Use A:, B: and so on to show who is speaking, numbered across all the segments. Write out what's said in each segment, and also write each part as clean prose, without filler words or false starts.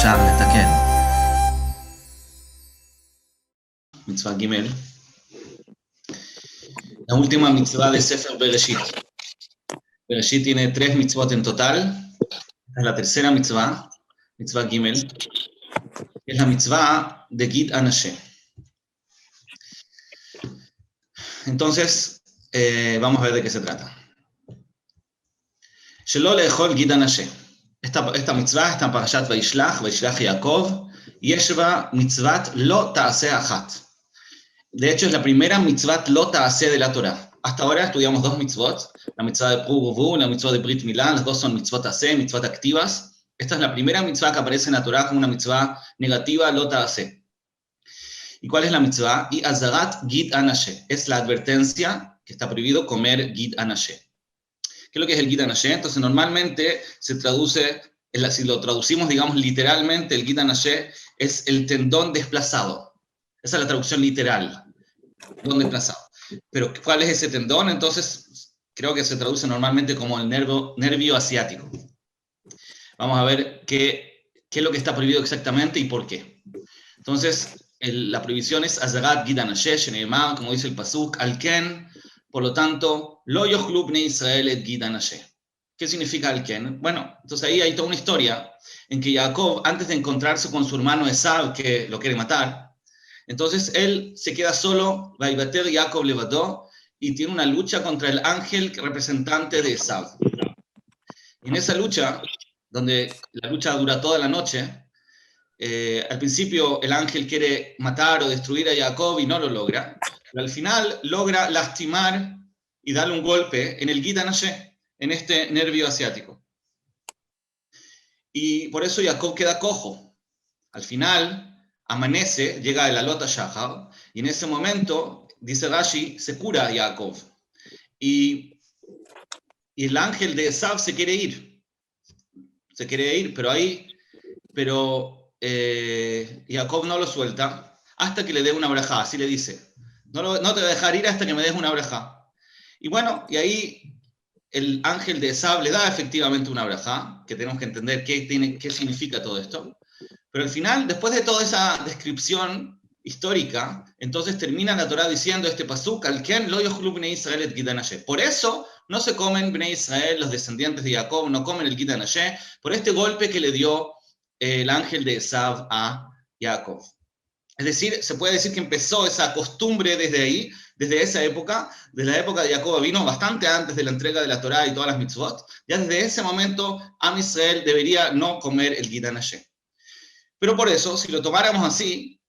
A: אפשר לתקן. מצווה ג' la última mitzvah de Sefer Bereshit. Bereshit tiene 3 mitzvot en total. Esta es la tercera mitzvah, mitzvah Gimel, que es la mitzvah de Gid Anashé. Entonces, vamos a ver de qué se trata. Shelo le'echol Gid Anashé. Esta mitzvah está en Parashat Vaishlach Yaakov, yesh ba mitzvat lo ta'aseh achat. De hecho, es la primera mitzvat lo ta'aseh de la Torah. Hasta ahora estudiamos 2 mitzvot, la mitzvah de Pru Uvu, la mitzvah de Brit Milá, las dos son mitzvot ta'aseh, mitzvot activas. Esta es la primera mitzvah que aparece en la Torah como una mitzvah negativa, lo ta'aseh. ¿Y cuál es la mitzvah? Y azarat Gid Anashé. Es la advertencia que está prohibido comer Gid Anashé. ¿Qué es lo que es el Gid Anashé? Entonces, normalmente se traduce, si lo traducimos, digamos, literalmente, el Gid Anashé es el tendón desplazado. Esa es la traducción literal, tendón desplazado. Pero, ¿cuál es ese tendón? Entonces, creo que se traduce normalmente como el nervio asiático. Vamos a ver qué es lo que está prohibido exactamente y por qué. Entonces, la prohibición es Azarat Gid Anashé, Sheneemar, como dice el Pasuk, Al-Ken, por lo tanto, Lo yochlu bnei Israel et Gid Anashé. ¿Qué significa Al-Ken? Bueno, entonces ahí hay toda una historia en que Jacob, antes de encontrarse con su hermano Esav, que lo quiere matar, entonces él se queda solo, Vaibater Jacob levadó, y tiene una lucha contra el ángel representante de Esav. Y en esa lucha, donde la lucha dura toda la noche, al principio el ángel quiere matar o destruir a Jacob y no lo logra, pero al final logra lastimar y darle un golpe en el Gid Anashé, en este nervio asiático. Y por eso Jacob queda cojo. Al final amanece, llega el Alot HaShachar, y en ese momento, dice Rashi, se cura Jacob. Y el ángel de Esav se quiere ir, pero Jacob no lo suelta hasta que le dé una brajá, así le dice. No te voy a dejar ir hasta que me des una brajá. Y bueno, y ahí el ángel de Esav le da efectivamente una brajá, que tenemos que entender qué significa todo esto. Pero al final, después de toda esa descripción histórica, entonces termina la Torah diciendo este pasuk, Al-Ken lo yochlu bnei Israel et Gid Anashé. Por eso no se comen bnei Israel, los descendientes de Jacob, no comen el Gid Anashé, por este golpe que le dio el ángel de Esav a Jacob. Es decir, se puede decir que empezó esa costumbre desde ahí, desde esa época, desde la época de Jacob, vino bastante antes de la entrega de la Torah y todas las mitzvot. Ya desde ese momento, Am Israel debería no comer el Gid Anashé. Pero por eso, si lo tomáramos así,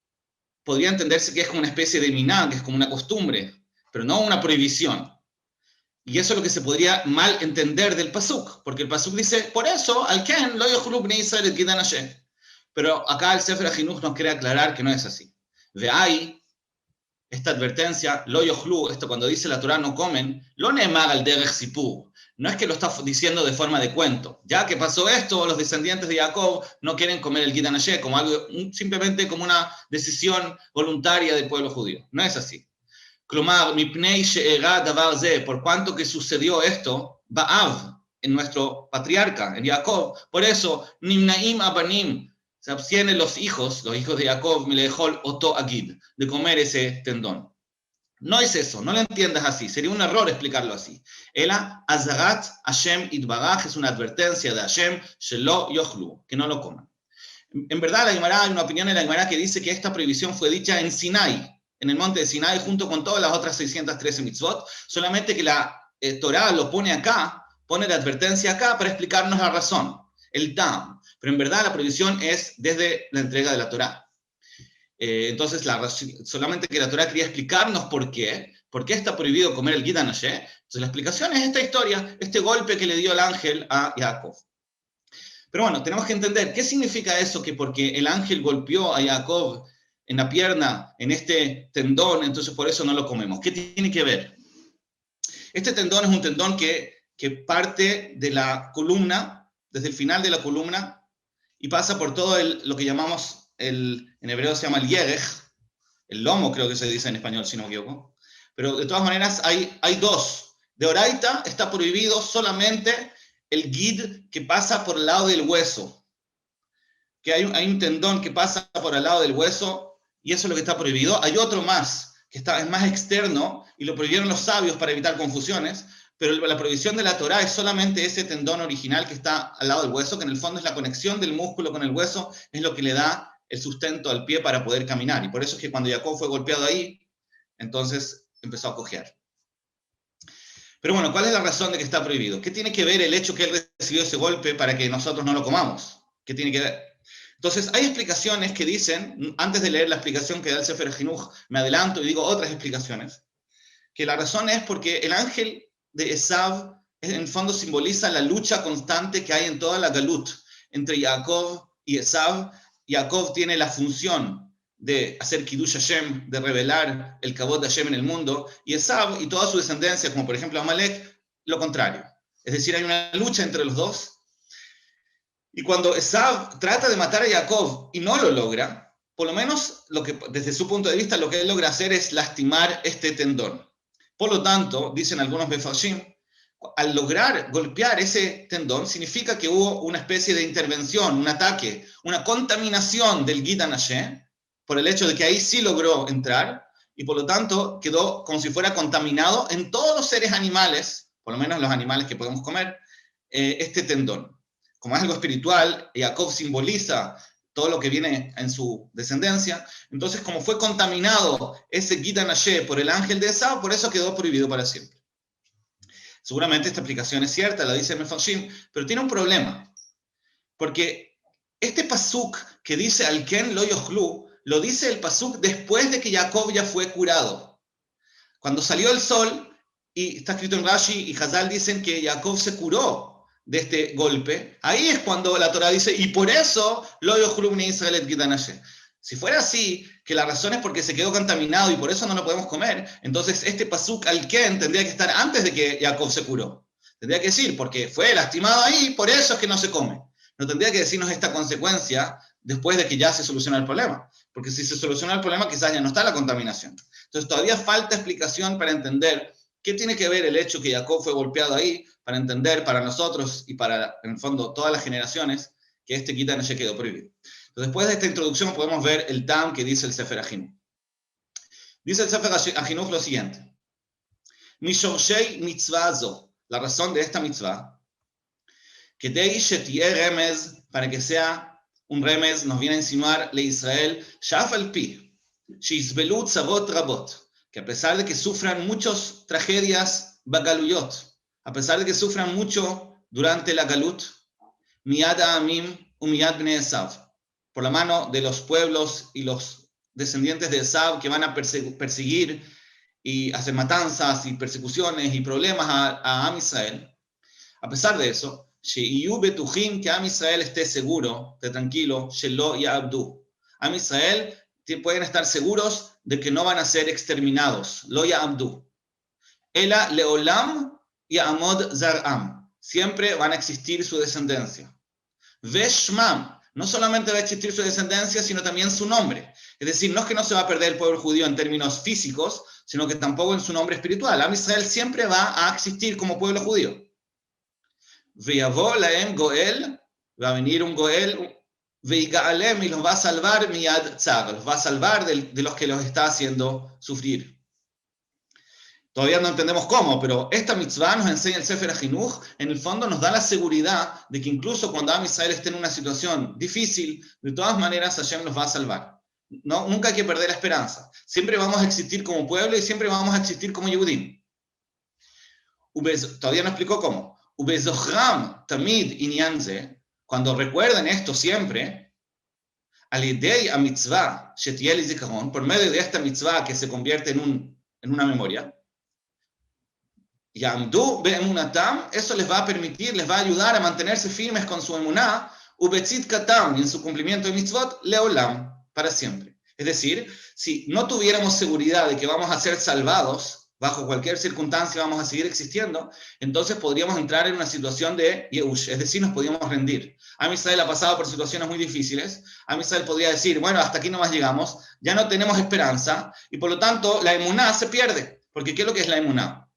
A: podría entenderse que es como una especie de minhag, que es como una costumbre, pero no una prohibición. Y eso es lo que se podría mal entender del pasuk, porque el pasuk dice, por eso, Al-Ken lo yochlu bnei Israel et Gid Anashé. Pero acá el Sefer HaChinuch nos quiere aclarar que no es así. Ve'ai, esta advertencia, lo yochlu, esto cuando dice la Torah no comen, lo neemar al derech sipur. No es que lo está diciendo de forma de cuento. Ya que pasó esto, los descendientes de Jacob no quieren comer el Gid Anashé como algo, simplemente como una decisión voluntaria del pueblo judío. No es así. Klomar, mipnei she'era davar ze, por cuanto que sucedió esto, Ba'av, en nuestro patriarca, en Jacob. Por eso, nimnaim abanim, se abstienen los hijos de Jacob, milehol oto agid, de comer ese tendón. No es eso, no lo entiendas así, sería un error explicarlo así. Ela azarat Hashem itbaraj es una advertencia de Hashem, shelo yochlu, que no lo coman. En verdad, hay una opinión en la Gemara que dice que esta prohibición fue dicha en Sinai, en el monte de Sinai, junto con todas las otras 613 mitzvot, solamente que la Torah lo pone acá, pone la advertencia acá para explicarnos la razón, el tam. Pero en verdad la prohibición es desde la entrega de la Torah. Entonces, solamente que la Torah quería explicarnos por qué está prohibido comer el Gid Anashé. Entonces, la explicación es esta historia, este golpe que le dio el ángel a Jacob. Pero bueno, tenemos que entender qué significa eso, que porque el ángel golpeó a Jacob en la pierna, en este tendón, entonces por eso no lo comemos. ¿Qué tiene que ver? Este tendón es un tendón que parte de la columna, desde el final de la columna, y pasa por todo lo que llamamos, en hebreo se llama el yerej, el lomo creo que se dice en español, si no me equivoco. Pero de todas maneras hay dos. De oraita está prohibido solamente el gid que pasa por el lado del hueso. que hay un tendón que pasa por al lado del hueso, y eso es lo que está prohibido. Hay otro más, que es más externo, y lo prohibieron los sabios para evitar confusiones, pero la prohibición de la Torá es solamente ese tendón original que está al lado del hueso, que en el fondo es la conexión del músculo con el hueso, es lo que le da el sustento al pie para poder caminar. Y por eso es que cuando Jacob fue golpeado ahí, entonces empezó a cojear. Pero bueno, ¿cuál es la razón de que está prohibido? ¿Qué tiene que ver el hecho que él recibió ese golpe para que nosotros no lo comamos? ¿Qué tiene que ver? Entonces, hay explicaciones que dicen, antes de leer la explicación que da el Sefer Jinuj, me adelanto y digo otras explicaciones, que la razón es porque el ángel de Esav en el fondo simboliza la lucha constante que hay en toda la Galut entre Jacob y Esav. Jacob tiene la función de hacer Kiddush Hashem, de revelar el Kabod de Hashem en el mundo, y Esav y toda su descendencia, como por ejemplo Amalek, lo contrario. Es decir, hay una lucha entre los dos, y cuando Esav trata de matar a Jacob y no lo logra, por lo menos desde su punto de vista lo que él logra hacer es lastimar este tendón. Por lo tanto, dicen algunos Mefarshim, al lograr golpear ese tendón, significa que hubo una especie de intervención, un ataque, una contaminación del Gid Hanasheh, por el hecho de que ahí sí logró entrar, y por lo tanto quedó como si fuera contaminado en todos los seres animales, por lo menos los animales que podemos comer, este tendón. Como es algo espiritual, Jacob simboliza todo lo que viene en su descendencia, entonces como fue contaminado ese Gid Hanasheh por el ángel de Esav, por eso quedó prohibido para siempre. Seguramente esta explicación es cierta, la dice Mefarshim, pero tiene un problema, porque este pasuk que dice al Ken lo yochlu, lo dice el pasuk después de que Jacob ya fue curado. Cuando salió el sol, y está escrito en Rashi y Hazal dicen que Jacob se curó de este golpe, ahí es cuando la Torah dice, y por eso lo yochlu bnei Israel et Gid Hanasheh. Si fuera así, que la razón es porque se quedó contaminado y por eso no lo podemos comer, entonces este pasuk al Ken tendría que estar antes de que Jacob se curó. Tendría que decir, porque fue lastimado ahí, por eso es que no se come. No tendría que decirnos esta consecuencia después de que ya se soluciona el problema. Porque si se soluciona el problema, quizás ya no está la contaminación. Entonces todavía falta explicación para entender qué tiene que ver el hecho que Jacob fue golpeado ahí, para entender para nosotros y para, en el fondo, todas las generaciones, que este Gid Hanasheh quedó prohibido. Entonces, después de esta introducción podemos ver el Tam que dice el Sefer Jinuj. Dice el Sefer Jinuj lo siguiente. Mishorshei mitzvah zo, la razón de esta mitzvah, que dei shetie remez, para que sea un remez, nos viene a insinuar le Israel, shaf al pi, sheisbelu tzarot rabot, que a pesar de que sufran muchas tragedias bagaluyot, a pesar de que sufran mucho durante la galut, miyad ha'amim umiyad bnei Esav, por la mano de los pueblos y los descendientes de Esav que van a perseguir y hacer matanzas y persecuciones y problemas a Am Israel. A pesar de eso, she'iyu betuchim, que Am Israel esté seguro, esté tranquilo, shelo ya'abdu. Am Israel pueden estar seguros de que no van a ser exterminados, lo ya'abdu. Ela leolam ya'amod zar'am, siempre van a existir su descendencia. Veshmam, no solamente va a existir su descendencia, sino también su nombre. Es decir, no es que no se va a perder el pueblo judío en términos físicos, sino que tampoco en su nombre espiritual. Am Israel siempre va a existir como pueblo judío. Ve'yavo laem goel, va a venir un goel, ve'iga'alem, y los va a salvar miyad tzar, los va a salvar de los que los está haciendo sufrir. Todavía no entendemos cómo, pero esta mitzvah nos enseña el Sefer Jinuj, en el fondo nos da la seguridad de que incluso cuando Am Israel esté en una situación difícil, de todas maneras Hashem los va a salvar. No, nunca hay que perder la esperanza. Siempre vamos a existir como pueblo y siempre vamos a existir como Yehudim. Todavía no explicó cómo. Ubezochram tamid inyan ze, cuando recuerden esto siempre, alidei a mitzvah shetiel zikaron, por medio de esta mitzvah que se convierte en una memoria, Yamdu be'emunatam, eso les va a permitir, les va a ayudar a mantenerse firmes con su emuná, ubetzit katam, y en su cumplimiento de mitzvot, leolam, para siempre. Es decir, si no tuviéramos seguridad de que vamos a ser salvados, bajo cualquier circunstancia vamos a seguir existiendo, entonces podríamos entrar en una situación de Yeush, es decir, nos podríamos rendir. Am Israel ha pasado por situaciones muy difíciles, Am Israel podría decir, bueno, hasta aquí nomás llegamos, ya no tenemos esperanza, y por lo tanto la emuná se pierde, porque ¿qué es lo que es la emuná?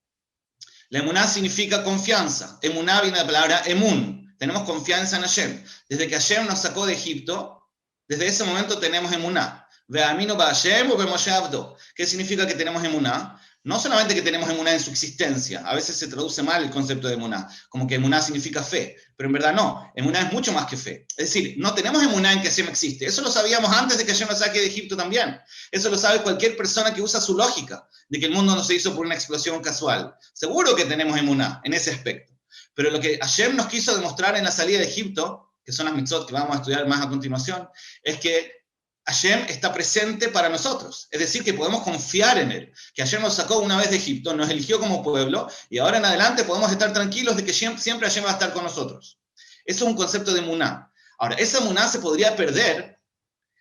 A: La emuná significa confianza. Emuná viene de la palabra emun, tenemos confianza en Hashem. Desde que Hashem nos sacó de Egipto, desde ese momento tenemos emuná. Ve'aminu ba'Hashem u be'Moshe abdo. ¿Qué significa que tenemos emuná? No solamente que tenemos emuná en su existencia, a veces se traduce mal el concepto de emuná, como que emuná significa fe, pero en verdad no, emuná es mucho más que fe. Es decir, no tenemos emuná en que Hashem existe, eso lo sabíamos antes de que Hashem nos saque de Egipto también. Eso lo sabe cualquier persona que usa su lógica, de que el mundo no se hizo por una explosión casual. Seguro que tenemos emuná en ese aspecto. Pero lo que Hashem nos quiso demostrar en la salida de Egipto, que son las mitzvot que vamos a estudiar más a continuación, es que Hashem está presente para nosotros, es decir, que podemos confiar en Él, que Hashem nos sacó una vez de Egipto, nos eligió como pueblo, y ahora en adelante podemos estar tranquilos de que siempre Hashem va a estar con nosotros. Eso es un concepto de emuná. Ahora, esa emuná se podría perder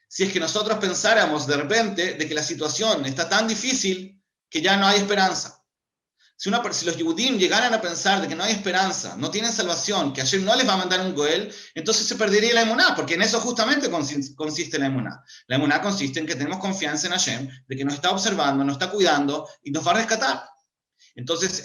A: si es que nosotros pensáramos de repente de que la situación está tan difícil que ya no hay esperanza. Si los Yehudim llegaran a pensar de que no hay esperanza, no tienen salvación, que Hashem no les va a mandar un Goel, entonces se perdería la emuná, porque en eso justamente consiste la emuná. La emuná consiste en que tenemos confianza en Hashem, de que nos está observando, nos está cuidando y nos va a rescatar. Entonces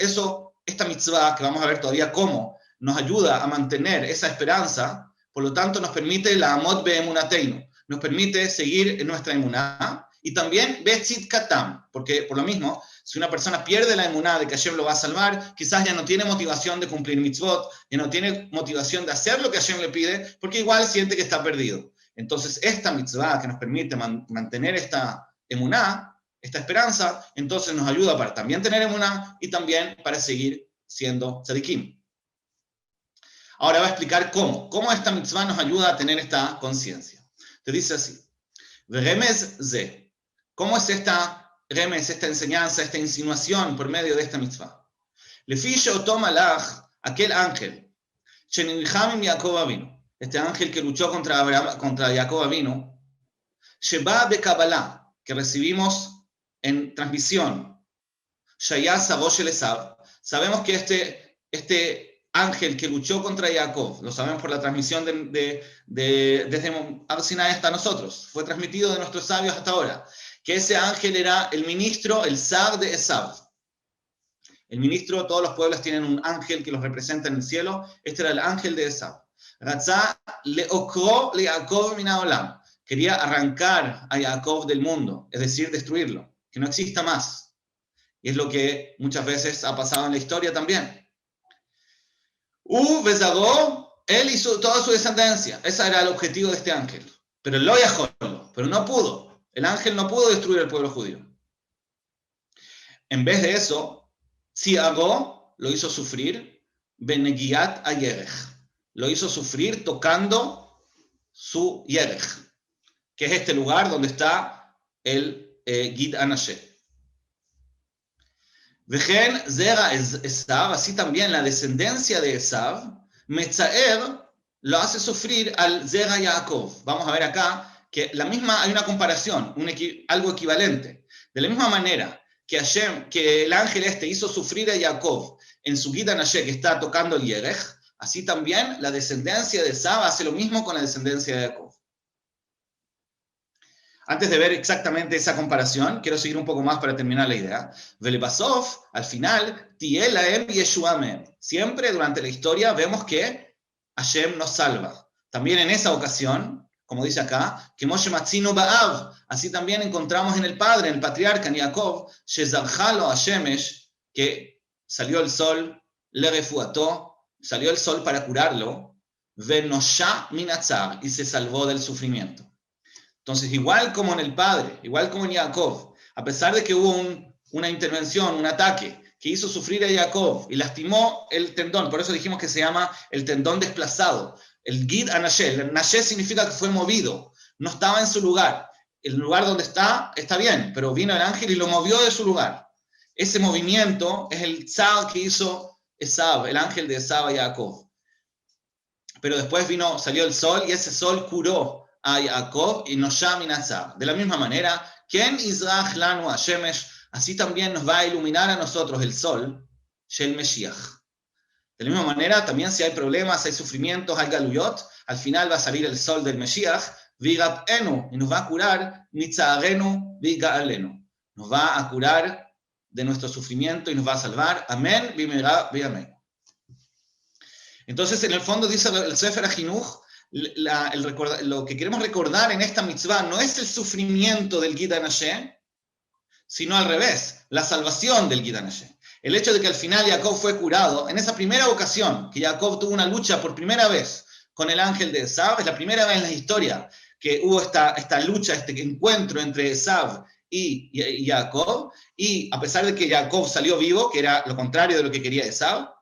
A: esta mitzvah, que vamos a ver todavía cómo, nos ayuda a mantener esa esperanza, por lo tanto nos permite la amot be'emunateinu, nos permite seguir en nuestra emuná, y también betzit katam, porque por lo mismo, si una persona pierde la emuná de que Hashem lo va a salvar, quizás ya no tiene motivación de cumplir mitzvot, ya no tiene motivación de hacer lo que Hashem le pide, porque igual siente que está perdido. Entonces, esta mitzvah que nos permite mantener esta emuná, esta esperanza, entonces nos ayuda para también tener emuná y también para seguir siendo tzadikim. Ahora va a explicar cómo esta mitzvah nos ayuda a tener esta conciencia. Te dice así, Ve'remez ze. ¿Cómo es esta remes, esta enseñanza, esta insinuación por medio de esta mitzvah? Lefi she'oto malach, aquel ángel, shenilcham im Yaakov Avinu, este ángel que luchó contra Jacob Avinu, sheba beKabbalah, que recibimos en transmisión, shaya sabo shel Esav. Sabemos que este ángel que luchó contra Jacob, lo sabemos por la transmisión desde Har Sinai hasta nosotros, fue transmitido de nuestros sabios hasta ahora, que ese ángel era el ministro, el Sar de Esav. El ministro, todos los pueblos tienen un ángel que los representa en el cielo, este era el ángel de Esav. Ratzá leokro le Yaakov min haolam, quería arrancar a Jacob del mundo, es decir, destruirlo, que no exista más. Y es lo que muchas veces ha pasado en la historia también. Bezagó, él hizo toda su descendencia, ese era el objetivo de este ángel. Pero lo yajolo, pero no pudo. El ángel no pudo destruir el pueblo judío. En vez de eso, Siagó lo hizo sufrir, Benegiat a Yerech. Lo hizo sufrir tocando su Yerech, que es este lugar donde está el Gid Anashe. Vejen Zera Esav, así también la descendencia de Esav, Metzaer lo hace sufrir al Zera Yaakov. Vamos a ver acá que hay una comparación, algo equivalente. De la misma manera que el ángel hizo sufrir a Jacob en su Gid Anashe, que está tocando el Yerech, así también la descendencia de Esav hace lo mismo con la descendencia de Jacob. Antes de ver exactamente esa comparación, quiero seguir un poco más para terminar la idea. Velebasov, al final, Tielaem Yeshuamen. Siempre durante la historia vemos que Hashem nos salva. También en esa ocasión, como dice acá, que Moshe Matzino Ba'av, así también encontramos en el padre, en el patriarca, en Jacob, Shezarjalo Hashemesh, que salió el sol, le refuató, salió el sol para curarlo, Venosha Minatzar, y se salvó del sufrimiento. Entonces, igual como en el padre, igual como en Jacob, a pesar de que hubo una intervención, un ataque, que hizo sufrir a Jacob y lastimó el tendón, por eso dijimos que se llama el tendón desplazado. El Gid Anashe, el Nashe significa que fue movido, no estaba en su lugar. El lugar donde está bien, pero vino el ángel y lo movió de su lugar. Ese movimiento es el tzar que hizo Esav, el ángel de Esav a Jacob. Pero después salió el sol y ese sol curó a Jacob y Nosha Minatzar. De la misma manera, Ken Izrach Lanu Hashemesh, así también nos va a iluminar a nosotros el sol, Shel Meshiach. De la misma manera, también si hay problemas, hay sufrimientos, hay galuyot, al final va a salir el sol del Meshiach, Vigabenu, y nos va a curar, Nitzarenu, Vigaalenu. Nos va a curar de nuestro sufrimiento y nos va a salvar. Amén, Bimera, Amén. Entonces, en el fondo, dice el Sefer HaChinuch, lo que queremos recordar en esta mitzvah no es el sufrimiento del Gid Hanasheh, sino al revés, la salvación del Gid Hanasheh. El hecho de que al final Jacob fue curado, en esa primera ocasión que Jacob tuvo una lucha por primera vez con el ángel de Esav, es la primera vez en la historia que hubo esta lucha, este encuentro entre Esav y Jacob, y a pesar de que Jacob salió vivo, que era lo contrario de lo que quería Esav,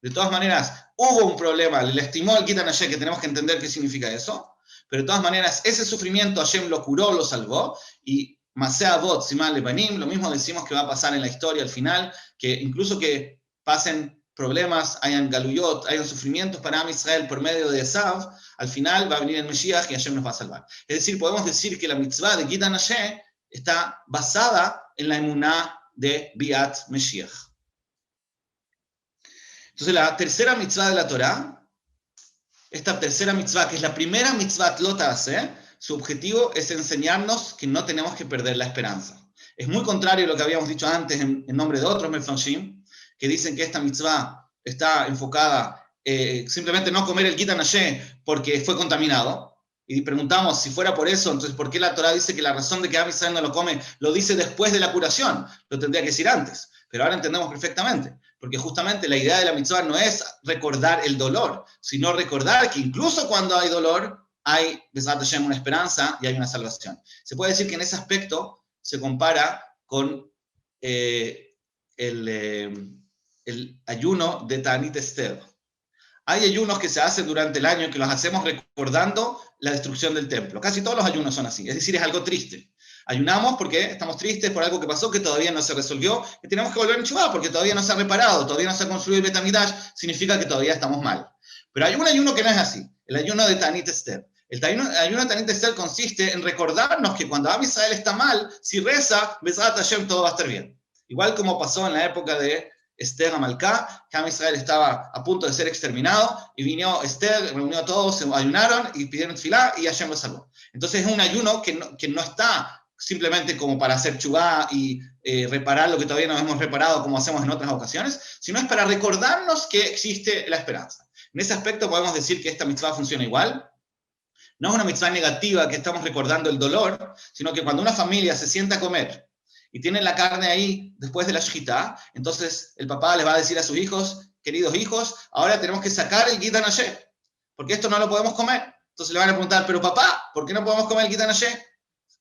A: de todas maneras hubo un problema, le lastimó al Gid Hanasheh, que tenemos que entender qué significa eso, pero de todas maneras ese sufrimiento Hashem lo curó, lo salvó, y Maseh Avot, Siman Lebanim, lo mismo decimos que va a pasar en la historia al final, que incluso que pasen problemas, hayan galuyot, hayan sufrimientos para Am Israel por medio de Esav, al final va a venir el Mesías y Hashem nos va a salvar. Es decir, podemos decir que la mitzvah de Gid Hanasheh está basada en la emuná de Biat Meshiach. Entonces, la tercera mitzvah de la Torá, esta tercera mitzvah, que es la primera mitzvah Lo Ta'aseh, su objetivo es enseñarnos que no tenemos que perder la esperanza. Es muy contrario a lo que habíamos dicho antes en nombre de otros mefarshim, que dicen que esta mitzvah está enfocada simplemente no comer el Gid Hanasheh porque fue contaminado. Y preguntamos, si fuera por eso, entonces ¿por qué la Torá dice que la razón de que Am Israel no lo come lo dice después de la curación? Lo tendría que decir antes, pero ahora entendemos perfectamente. Porque justamente la idea de la mitzvah no es recordar el dolor, sino recordar que incluso cuando hay dolor, hay, Besat Hashem, una esperanza y hay una salvación. Se puede decir que en ese aspecto se compara con el ayuno de Ta'anit Esther. Hay ayunos que se hacen durante el año que los hacemos recordando la destrucción del templo. Casi todos los ayunos son así, es decir, es algo triste. Ayunamos porque estamos tristes por algo que pasó que todavía no se resolvió y tenemos que volver a Teshuvá porque todavía no se ha reparado, todavía no se ha construido el Bet Hamikdash, significa que todavía estamos mal. Pero hay un ayuno que no es así, el ayuno de Ta'anit Esther. El ayuno de Ta'anit Esther consiste en recordarnos que cuando Am Israel está mal, si reza, Bezrat Hashem, todo va a estar bien. Igual como pasó en la época de Esther Amalcá, que Am Israel estaba a punto de ser exterminado, y vino Esther, reunió a todos, se ayunaron y pidieron tefilá y Hashem lo salvó. Entonces es un ayuno que no está simplemente como para hacer chubá y reparar lo que todavía no hemos reparado como hacemos en otras ocasiones, sino es para recordarnos que existe la esperanza. En ese aspecto podemos decir que esta mitzvah funciona igual. No es una mitzvah negativa que estamos recordando el dolor, sino que cuando una familia se sienta a comer y tienen la carne ahí después de la shchita, entonces el papá les va a decir a sus hijos, queridos hijos, ahora tenemos que sacar el Gid Hanasheh, porque esto no lo podemos comer. Entonces le van a preguntar, pero papá, ¿por qué no podemos comer el Gid Hanasheh?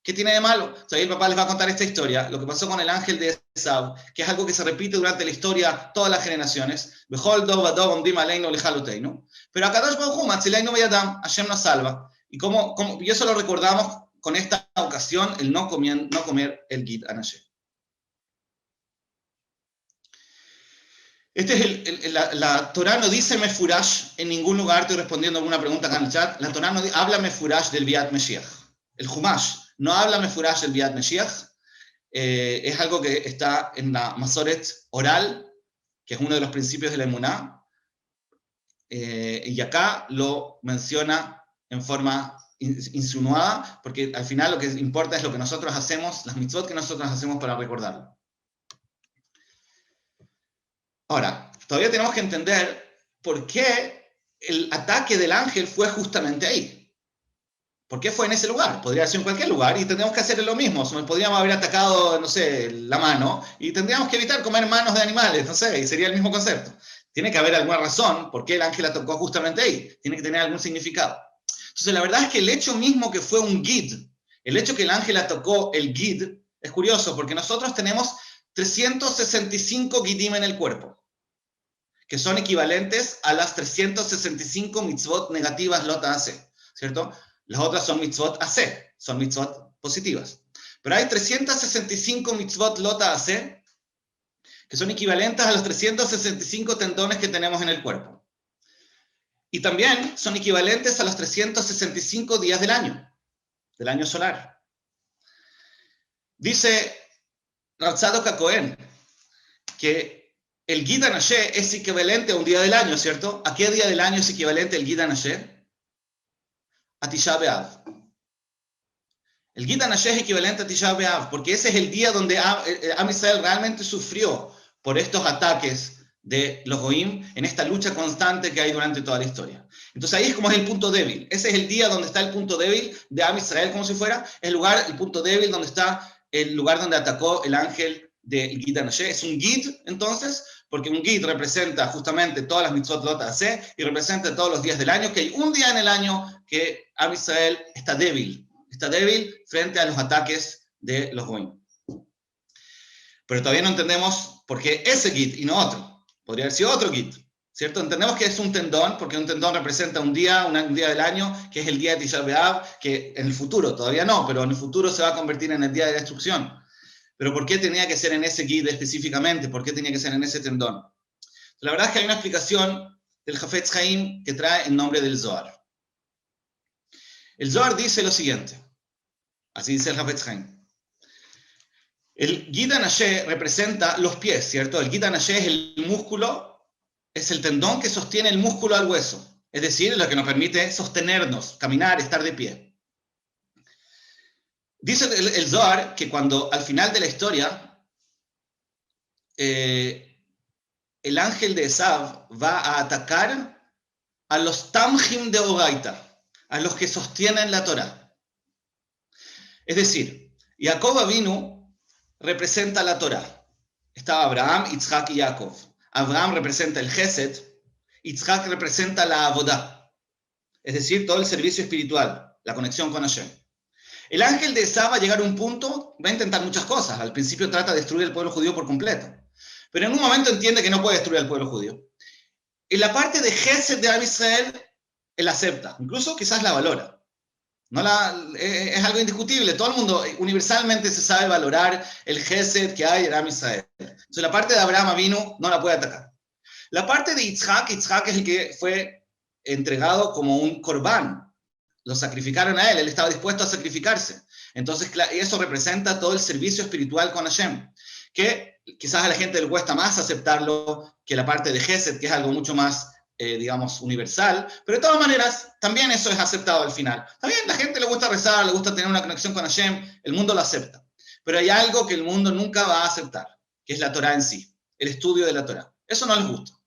A: ¿Qué tiene de malo? Entonces ahí el papá les va a contar esta historia, lo que pasó con el ángel de Esav, que es algo que se repite durante la historia todas las generaciones. Pero Akadosh Baruj Hu, Matzileinu Beyadam, Hashem nos salva. Y eso lo recordamos con esta ocasión, el no comer el Gid Hanasheh. La Torá no dice Mefurash en ningún lugar, estoy respondiendo a alguna pregunta acá en el chat, la Torá no habla Mefurash del Biat Meshiach. El Humash no habla Mefurash del Biat Meshiach, es algo que está en la Masoret oral, que es uno de los principios de la Emuná, y acá lo menciona en forma insinuada, porque al final lo que importa es lo que nosotros hacemos, las mitzvot que nosotros hacemos para recordarlo. Ahora, todavía tenemos que entender por qué el ataque del ángel fue justamente ahí. ¿Por qué fue en ese lugar? Podría haber sido en cualquier lugar y tendríamos que hacer lo mismo. Podríamos haber atacado, no sé, la mano y tendríamos que evitar comer manos de animales, no sé, y sería el mismo concepto. Tiene que haber alguna razón por qué el ángel atacó justamente ahí. Tiene que tener algún significado. Entonces, la verdad es que el hecho mismo que fue un Gid, el hecho que el ángel atacó el Gid, es curioso porque nosotros tenemos 365 Gidim en el cuerpo, que son equivalentes a las 365 mitzvot negativas Lo Ta'aseh, ¿cierto? Las otras son mitzvot aseh, son mitzvot positivas. Pero hay 365 mitzvot Lo Ta'aseh que son equivalentes a los 365 tendones que tenemos en el cuerpo. Y también son equivalentes a los 365 días del año solar. Dice Rav Tzadok HaKohen que el Gid Hanasheh es equivalente a un día del año, ¿cierto? ¿A qué día del año es equivalente el Gid Hanasheh? A Tisha B'Av. El Gid Hanasheh es equivalente a Tisha B'Av, porque ese es el día donde Am Israel realmente sufrió por estos ataques de los Goim en esta lucha constante que hay durante toda la historia. Entonces ahí es como es el punto débil. Ese es el día donde está el punto débil de Am Israel, como si fuera el punto débil donde está el lugar donde atacó el ángel de Gid Anashé. Es un Gid, entonces, porque un Gid representa justamente todas las mitzvot lot hace y representa todos los días del año, que hay un día en el año que Am Israel está débil frente a los ataques de los Goim. Pero todavía no entendemos por qué ese Gid y no otro. Podría haber sido otro Gid, ¿cierto? Entendemos que es un tendón, porque un tendón representa un día del año, que es el día de Tisha B'Av, que en el futuro, todavía no, pero en el futuro se va a convertir en el día de la destrucción. Pero ¿por qué tenía que ser en ese Gid específicamente? ¿Por qué tenía que ser en ese tendón? La verdad es que hay una explicación del Hafetz Haim que trae el nombre del Zohar. El Zohar dice lo siguiente, así dice el Hafetz Haim. El Gid Anashé representa los pies, ¿cierto? El Gid Anashé es el músculo, es el tendón que sostiene el músculo al hueso, es decir, lo que nos permite sostenernos, caminar, estar de pie. Dice el Zohar que cuando al final de la historia el ángel de Esav va a atacar a los Tamjim de Ogaita, a los que sostienen la Torá. Es decir, Jacob Avinu representa la Torá. Estaba Abraham, Yitzhak y Jacob. Abraham representa el Gesed, Yitzhak representa la Avodá, es decir, todo el servicio espiritual, la conexión con Hashem. El ángel de Esav va a llegar a un punto, va a intentar muchas cosas. Al principio trata de destruir el pueblo judío por completo, pero en un momento entiende que no puede destruir al pueblo judío. En la parte de Gesed de Am Israel, él acepta, incluso quizás la valora. Es algo indiscutible, todo el mundo universalmente se sabe valorar el Gesed que hay en Am Israel. Entonces la parte de Abraham Avinu no la puede atacar. La parte de Yitzhak es el que fue entregado como un corbán. Lo sacrificaron a él estaba dispuesto a sacrificarse. Entonces eso representa todo el servicio espiritual con Hashem, que quizás a la gente le cuesta más aceptarlo que la parte de Gesed, que es algo mucho más digamos, universal, pero de todas maneras, también eso es aceptado al final. También a la gente le gusta rezar, le gusta tener una conexión con Hashem, el mundo lo acepta. Pero hay algo que el mundo nunca va a aceptar, que es la Torá en sí, el estudio de la Torá. Eso no les gusta.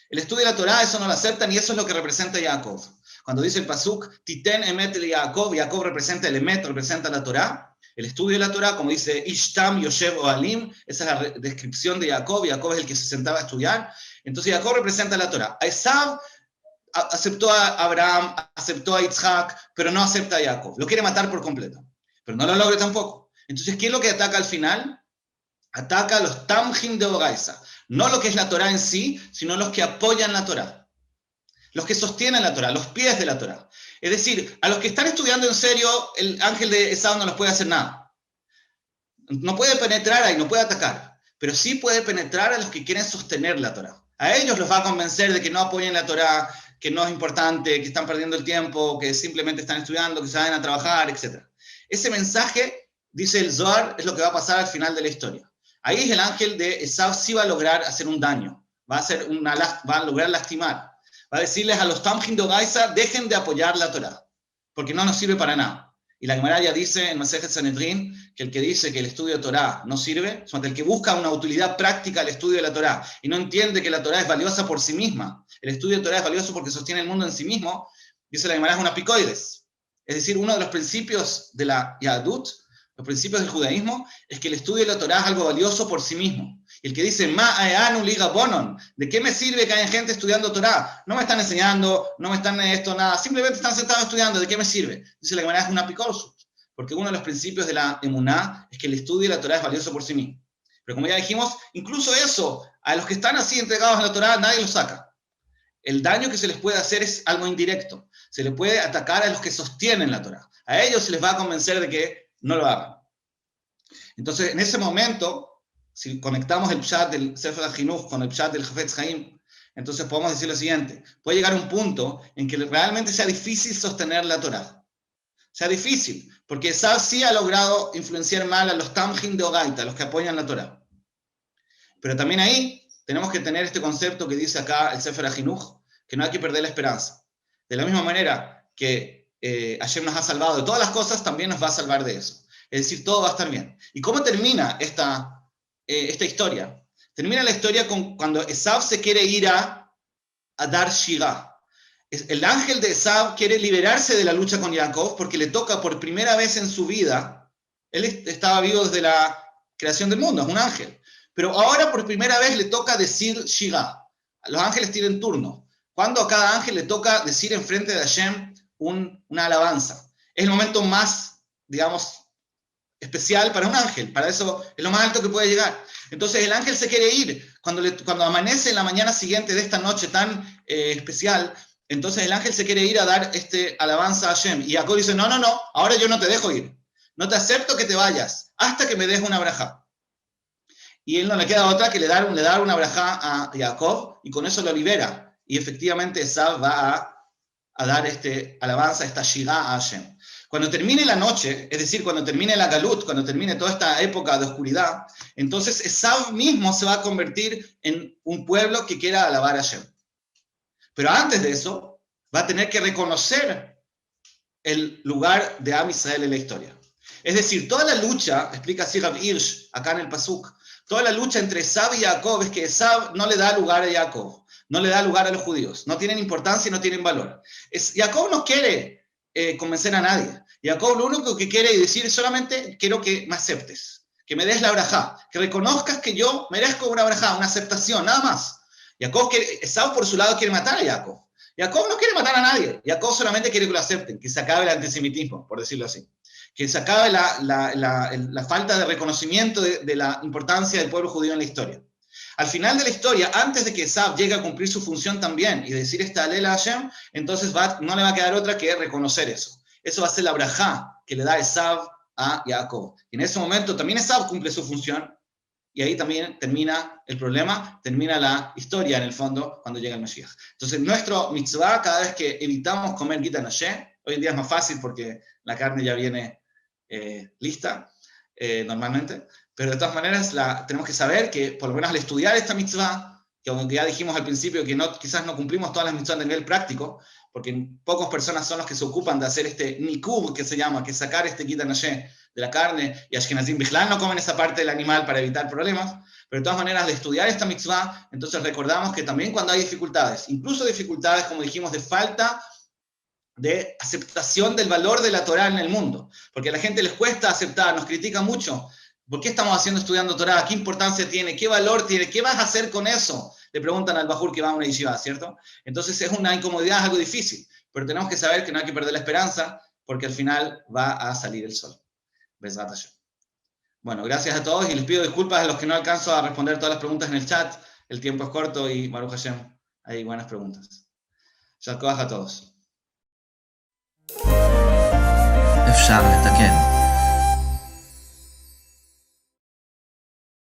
A: El estudio de la Torá, eso no lo aceptan, y eso es lo que representa Jacob. Cuando dice el pasuk, Titen emet le Jacob, Jacob representa el emet, representa la Torá. El estudio de la Torá, como dice Ishtam Yoshev Ohalim, esa es la descripción de Jacob. Jacob es el que se sentaba a estudiar. Entonces Jacob representa la Torá. Esav aceptó a Abraham, aceptó a Yitzhak, pero no acepta a Jacob. Lo quiere matar por completo, pero no lo logra tampoco. Entonces, ¿qué es lo que ataca al final? Ataca a los Tamjim de Ogaisa. No lo que es la Torá en sí, sino los que apoyan la Torá. Los que sostienen la Torá, los pies de la Torá. Es decir, a los que están estudiando en serio, el ángel de Esav no les puede hacer nada. No puede penetrar ahí, no puede atacar, pero sí puede penetrar a los que quieren sostener la Torá. A ellos los va a convencer de que no apoyen la Torá, que no es importante, que están perdiendo el tiempo, que simplemente están estudiando, que se vayan a trabajar, etc. Ese mensaje, dice el Zohar, es lo que va a pasar al final de la historia. Ahí es el ángel de Esav sí va a lograr hacer un daño, va a lograr lastimar. Va a decirles a los Tamjim de Ogaisa, dejen de apoyar la Torá, porque no nos sirve para nada. Y la Gemara ya dice en Masejet Sanedrín que el que dice que el estudio de Torá no sirve, o sea, el que busca una utilidad práctica al estudio de la Torá y no entiende que la Torá es valiosa por sí misma, el estudio de Torá es valioso porque sostiene el mundo en sí mismo, dice la Gemara es una picoides. Es decir, uno de los principios de la Yahadut, los principios del judaísmo, es que el estudio de la Torá es algo valioso por sí mismo. Y el que dice, ma'eanu liga bonon, ¿de qué me sirve que haya gente estudiando Torá? No me están enseñando, no me están nada, simplemente están sentados estudiando, ¿de qué me sirve? Dice la Gemara es una picorsut, porque uno de los principios de la emuná es que el estudio de la Torá es valioso por sí mismo. Pero como ya dijimos, incluso eso, a los que están así entregados a la Torá, nadie lo saca. El daño que se les puede hacer es algo indirecto. Se le puede atacar a los que sostienen la Torá. A ellos se les va a convencer de que no lo hagan. Entonces, en ese momento, si conectamos el pshat del Sefer HaChinuch con el pshat del Hafetz Haim, entonces podemos decir lo siguiente: puede llegar un punto en que realmente sea difícil sostener la Torá. Sea difícil, porque Esav sí ha logrado influenciar mal a los Tamjim de Ogaita, los que apoyan la Torá. Pero también ahí tenemos que tener este concepto que dice acá el Sefer HaChinuch, que no hay que perder la esperanza. De la misma manera que Hashem nos ha salvado de todas las cosas, también nos va a salvar de eso. Es decir, todo va a estar bien. ¿Y cómo termina esta historia? Termina la historia cuando Esav se quiere ir a dar Shirah. El ángel de Esav quiere liberarse de la lucha con Jacob porque le toca por primera vez en su vida. Él estaba vivo desde la creación del mundo, es un ángel. Pero ahora por primera vez le toca decir Shirah. Los ángeles tienen turno. Cuando a cada ángel le toca decir enfrente de Hashem una alabanza. Es el momento más, digamos, especial para un ángel. Para eso es lo más alto que puede llegar. Entonces el ángel se quiere ir. Cuando amanece en la mañana siguiente de esta noche tan especial, entonces el ángel se quiere ir a dar alabanza a Hashem. Y Jacob dice, no, ahora yo no te dejo ir. No te acepto que te vayas hasta que me des una brajá. Y él no le queda otra que le dar una brajá a Jacob y con eso lo libera. Y efectivamente Esav va a dar alabanza, esta shirá a Hashem. Cuando termine la noche, es decir, cuando termine la galut, cuando termine toda esta época de oscuridad, entonces Esav mismo se va a convertir en un pueblo que quiera alabar a Hashem. Pero antes de eso, va a tener que reconocer el lugar de Am Israel en la historia. Es decir, toda la lucha, explica así Rav Hirsch, acá en el Pasuk, toda la lucha entre Esav y Jacob es que Esav no le da lugar a Jacob, no le da lugar a los judíos, no tienen importancia y no tienen valor. Jacob no quiere convencer a nadie. Jacob lo único que quiere es decir solamente quiero que me aceptes, que me des la brajá, que reconozcas que yo merezco una brajá, una aceptación, nada más. Esav por su lado quiere matar a Jacob. Jacob no quiere matar a nadie. Jacob solamente quiere que lo acepten, que se acabe el antisemitismo, por decirlo así. Que se acabe la falta de reconocimiento de la importancia del pueblo judío en la historia. Al final de la historia, antes de que Esav llegue a cumplir su función también y decir esta alela a Hashem, entonces no le va a quedar otra que reconocer eso. Eso va a ser la brajá que le da Esav a Jacob. Y en ese momento también Esav cumple su función y ahí también termina el problema, termina la historia en el fondo cuando llega el Mashiach. Entonces nuestro mitzvah, cada vez que evitamos comer Gita Nashe, hoy en día es más fácil porque la carne ya viene lista normalmente, pero de todas maneras tenemos que saber que por lo menos al estudiar esta mitzvah, que aunque ya dijimos al principio que quizás no cumplimos todas las mitzvahs a nivel práctico, porque pocas personas son los que se ocupan de hacer nikub, que se llama, que es sacar Gita Nashe de la carne, y Ashkenazim Bichlal no comen esa parte del animal para evitar problemas, pero de todas maneras de estudiar esta mitzvah, entonces recordamos que también cuando hay dificultades, incluso dificultades, como dijimos, de falta de aceptación del valor de la Torá en el mundo, porque a la gente les cuesta aceptar, nos critica mucho. ¿Por qué estamos estudiando Torá? ¿Qué importancia tiene? ¿Qué valor tiene? ¿Qué vas a hacer con eso? Le preguntan al bajur que va a una yeshiva, ¿cierto? Entonces es una incomodidad, es algo difícil, pero tenemos que saber que no hay que perder la esperanza, porque al final va a salir el sol. Bezrat Hashem. Bueno, gracias a todos y les pido disculpas a los que no alcanzo a responder todas las preguntas en el chat. El tiempo es corto y Baruch Hashem, hay buenas preguntas. Shalom a todos.
B: אפשר לתקן.